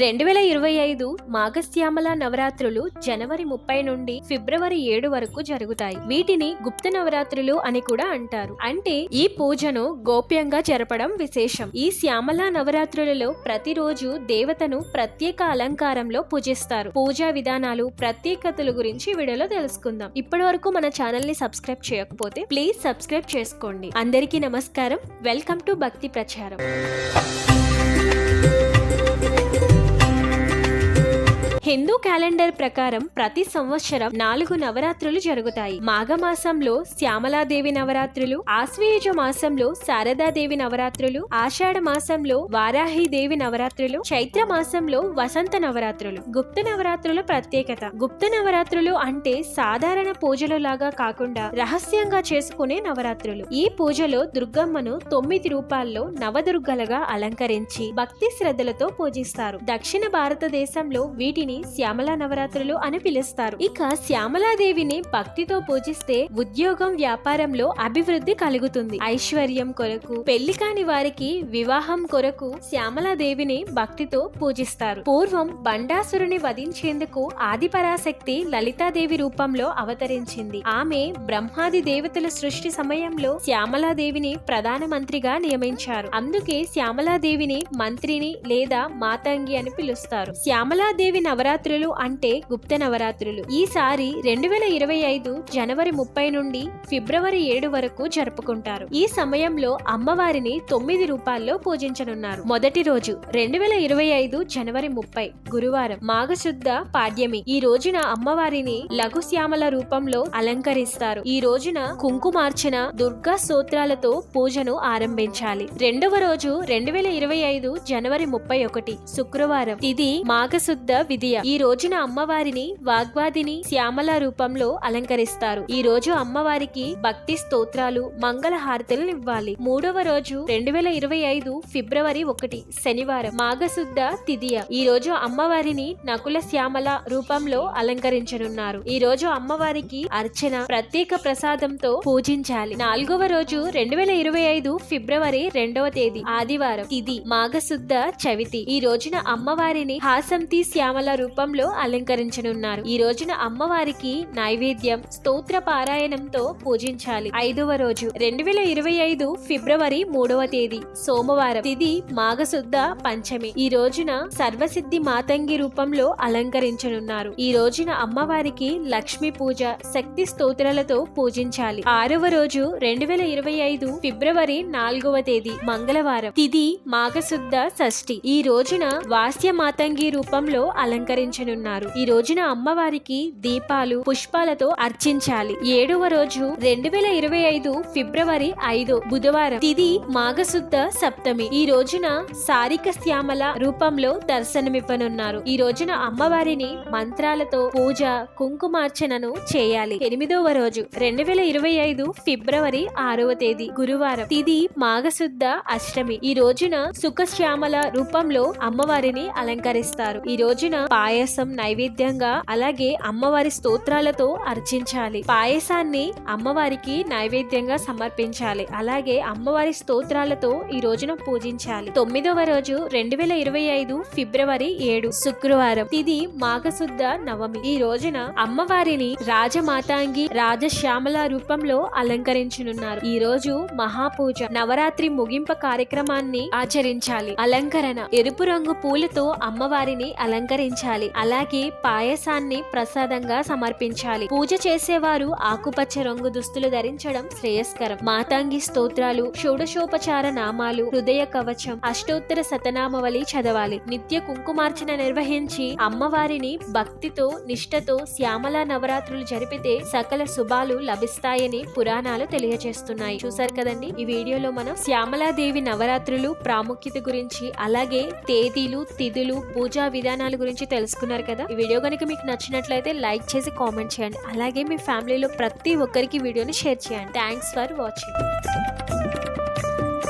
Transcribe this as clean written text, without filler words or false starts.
2025 మాఘశ్యామల నవరాత్రులు జనవరి 30 నుండి ఫిబ్రవరి 7 వరకు జరుగుతాయి. వీటిని గుప్త నవరాత్రులు అని కూడా అంటారు. అంటే ఈ పూజను గోప్యంగా జరపడం విశేషం. ఈ శ్యామల నవరాత్రులలో ప్రతిరోజు దేవతను ప్రత్యేక అలంకారంలో పూజిస్తారు. పూజా విధానాలు, ప్రత్యేకతల గురించి వీడియోలో తెలుసుకుందాం. ఇప్పటి వరకు మన ఛానల్ ని సబ్స్క్రైబ్ చేయకపోతే ప్లీజ్ సబ్స్క్రైబ్ చేసుకోండి. అందరికీ నమస్కారం. వెల్కమ్ టు భక్తి ప్రచారం. హిందూ క్యాలెండర్ ప్రకారం ప్రతి సంవత్సరం 4 నవరాత్రులు జరుగుతాయి. మాఘమాసంలో శ్యామలాదేవి నవరాత్రులు, ఆశ్వయుజ మాసంలో శారదాదేవి నవరాత్రులు, ఆషాఢ మాసంలో వారాహిదేవి నవరాత్రులు, చైత్ర మాసంలో వసంత నవరాత్రులు. గుప్త నవరాత్రుల ప్రత్యేకత. గుప్త నవరాత్రులు అంటే సాధారణ పూజలు లాగా కాకుండా రహస్యంగా చేసుకునే నవరాత్రులు. ఈ పూజలో దుర్గమ్మను 9 రూపాల్లో నవదుర్గలుగా అలంకరించి భక్తి శ్రద్ధలతో పూజిస్తారు. దక్షిణ భారతదేశంలో వీటిని శ్యామల నవరాత్రులు అని పిలుస్తారు. ఇక శ్యామలాదేవిని భక్తితో పూజిస్తే ఉద్యోగం, వ్యాపారంలో అభివృద్ధి కలుగుతుంది. ఐశ్వర్యం కొరకు, పెళ్లి కాని వారికి వివాహం కొరకు శ్యామలాదేవిని భక్తితో పూజిస్తారు. పూర్వం బండాసురుని వధించేందుకు ఆదిపరాశక్తి లలితాదేవి రూపంలో అవతరించింది. ఆమె బ్రహ్మాది దేవతల సృష్టి సమయంలో శ్యామలాదేవిని ప్రధానమంత్రిగా నియమించారు. అందుకే శ్యామలాదేవిని మంత్రిని లేదా మాతంగి అని పిలుస్తారు. శ్యామలాదేవి నవరాత్రులు అంటే గుప్త నవరాత్రులు. ఈసారి 2025 జనవరి 30 నుండి ఫిబ్రవరి 7 వరకు జరుపుకుంటారు. ఈ సమయంలో అమ్మవారిని 9 రూపాల్లో పూజించనున్నారు. మొదటి రోజు 2025 జనవరి 30 గురువారం, మాఘశుద్ధ పాడ్యమి. ఈ రోజున అమ్మవారిని లఘు శ్యామల రూపంలో అలంకరిస్తారు. ఈ రోజున కుంకుమార్చన, దుర్గా స్తోత్రాలతో పూజను ఆరంభించాలి. రెండవ రోజు 2025 జనవరి 31 శుక్రవారం, తిథి మాఘశుద్ధ విధియ. ఈ రోజున అమ్మవారిని వాగ్వాదిని శ్యామల రూపంలో అలంకరిస్తారు. ఈ రోజు అమ్మవారికి భక్తి స్తోత్రాలు, మంగళ హారతులు ఇవ్వాలి. మూడవ రోజు 2025 ఫిబ్రవరి 1 శనివారం, మాఘశుద్ధ తిథియ. ఈ రోజు అమ్మవారిని నకుల శ్యామల రూపంలో అలంకరించనున్నారు. ఈ రోజు అమ్మవారికి అర్చన, ప్రత్యేక ప్రసాదంతో పూజించాలి. నాలుగవ రోజు 2025 ఫిబ్రవరి 2వ తేదీ ఆదివారం, తిథి మాఘశుద్ధ చవితి. ఈ రోజున అమ్మవారిని హాసంతి శ్యామల రూపంలో అలంకరించనున్నారు. ఈ రోజున అమ్మవారికి నైవేద్యం, స్తోత్ర పారాయణంతో పూజించాలి. ఐదవ రోజు 2025 ఫిబ్రవరి 3వ తేదీ సోమవారం, తిథి మాఘశుద్ధ పంచమి. ఈ రోజున సర్వసిద్ధి మాతంగి రూపంలో అలంకరించనున్నారు. ఈ రోజున అమ్మవారికి లక్ష్మీ పూజ, శక్తి స్తోత్రాలతో పూజించాలి. ఆరవ రోజు 2025 ఫిబ్రవరి 4వ తేదీ మంగళవారం, తిథి మాఘశుద్ధ షష్ఠి. ఈ రోజున వాస్య మాతంగి రూపంలో అలంకరించనున్నారు. ఈ రోజున అమ్మవారికి దీపాలు, పుష్పాలతో అర్చించాలి. 7వ రోజు 2025 ఫిబ్రవరి 5 బుధవారం, తిథి మాఘశుద్ధ సప్తమి. ఈ రోజున సారిక శ్యామల రూపంలో దర్శనమివ్వనున్నారు. ఈ రోజున అమ్మవారిని మంత్రాలతో పూజ, కుంకుమార్చనను చేయాలి. 8వ రోజు 2025 ఫిబ్రవరి 6వ తేదీ గురువారం, తిథి మాఘశుద్ధ అష్టమి. ఈ రోజున సుఖశ్యామల రూపంలో అమ్మవారిని అలంకరిస్తారు. ఈ రోజున పాయసం నైవేద్యంగా, అలాగే అమ్మవారి స్తోత్రాలతో అర్చించాలి. పాయసాన్ని అమ్మవారికి నైవేద్యంగా సమర్పించాలి. అలాగే అమ్మవారి స్తోత్రాలతో ఈ రోజున పూజించాలి. 9వ రోజు 2025 ఫిబ్రవరి 7 శుక్రవారం, తిథి మాఘశుద్ధ నవమి. ఈ రోజున అమ్మవారిని రాజమాతాంగి, రాజశ్యామల రూపంలో అలంకరించనున్నారు. ఈ రోజు మహాపూజ, నవరాత్రి ముగింపు కార్యక్రమాన్ని ఆచరించాలి. అలంకరణ, ఎరుపు రంగు పూలతో అమ్మవారిని అలంకరించాలి. అలాగే పాయసాన్ని ప్రసాదంగా సమర్పించాలి. పూజ చేసేవారు ఆకుపచ్చ రంగు దుస్తులు ధరించడం శ్రేయస్కరం. మాతాంగి స్తోత్రాలు, షోడశోపచార నామాలు, హృదయ కవచం, అష్టోత్తర శతనామవళి చదవాలి. నిత్య కుంకుమార్చన నిర్వహించి అమ్మవారిని భక్తితో, నిష్ఠతో శ్యామల నవరాత్రులు జరిపితే సకల శుభాలు లభిస్తాయని పురాణాలు తెలియజేస్తున్నాయి. చూసారు కదండి, ఈ వీడియోలో మనం శ్యామలాదేవి నవరాత్రులు ప్రాముఖ్యత గురించి, అలాగే తేదీలు, తిథులు, పూజా విధానాల గురించి తెలుసుకున్నారు కదా. ఈ వీడియో కనుక మీకు నచ్చినట్లయితే లైక్ చేసి కామెంట్ చేయండి. అలాగే మీ ఫ్యామిలీలో ప్రతి ఒక్కరికి వీడియోని షేర్ చేయండి. Thanks for watching.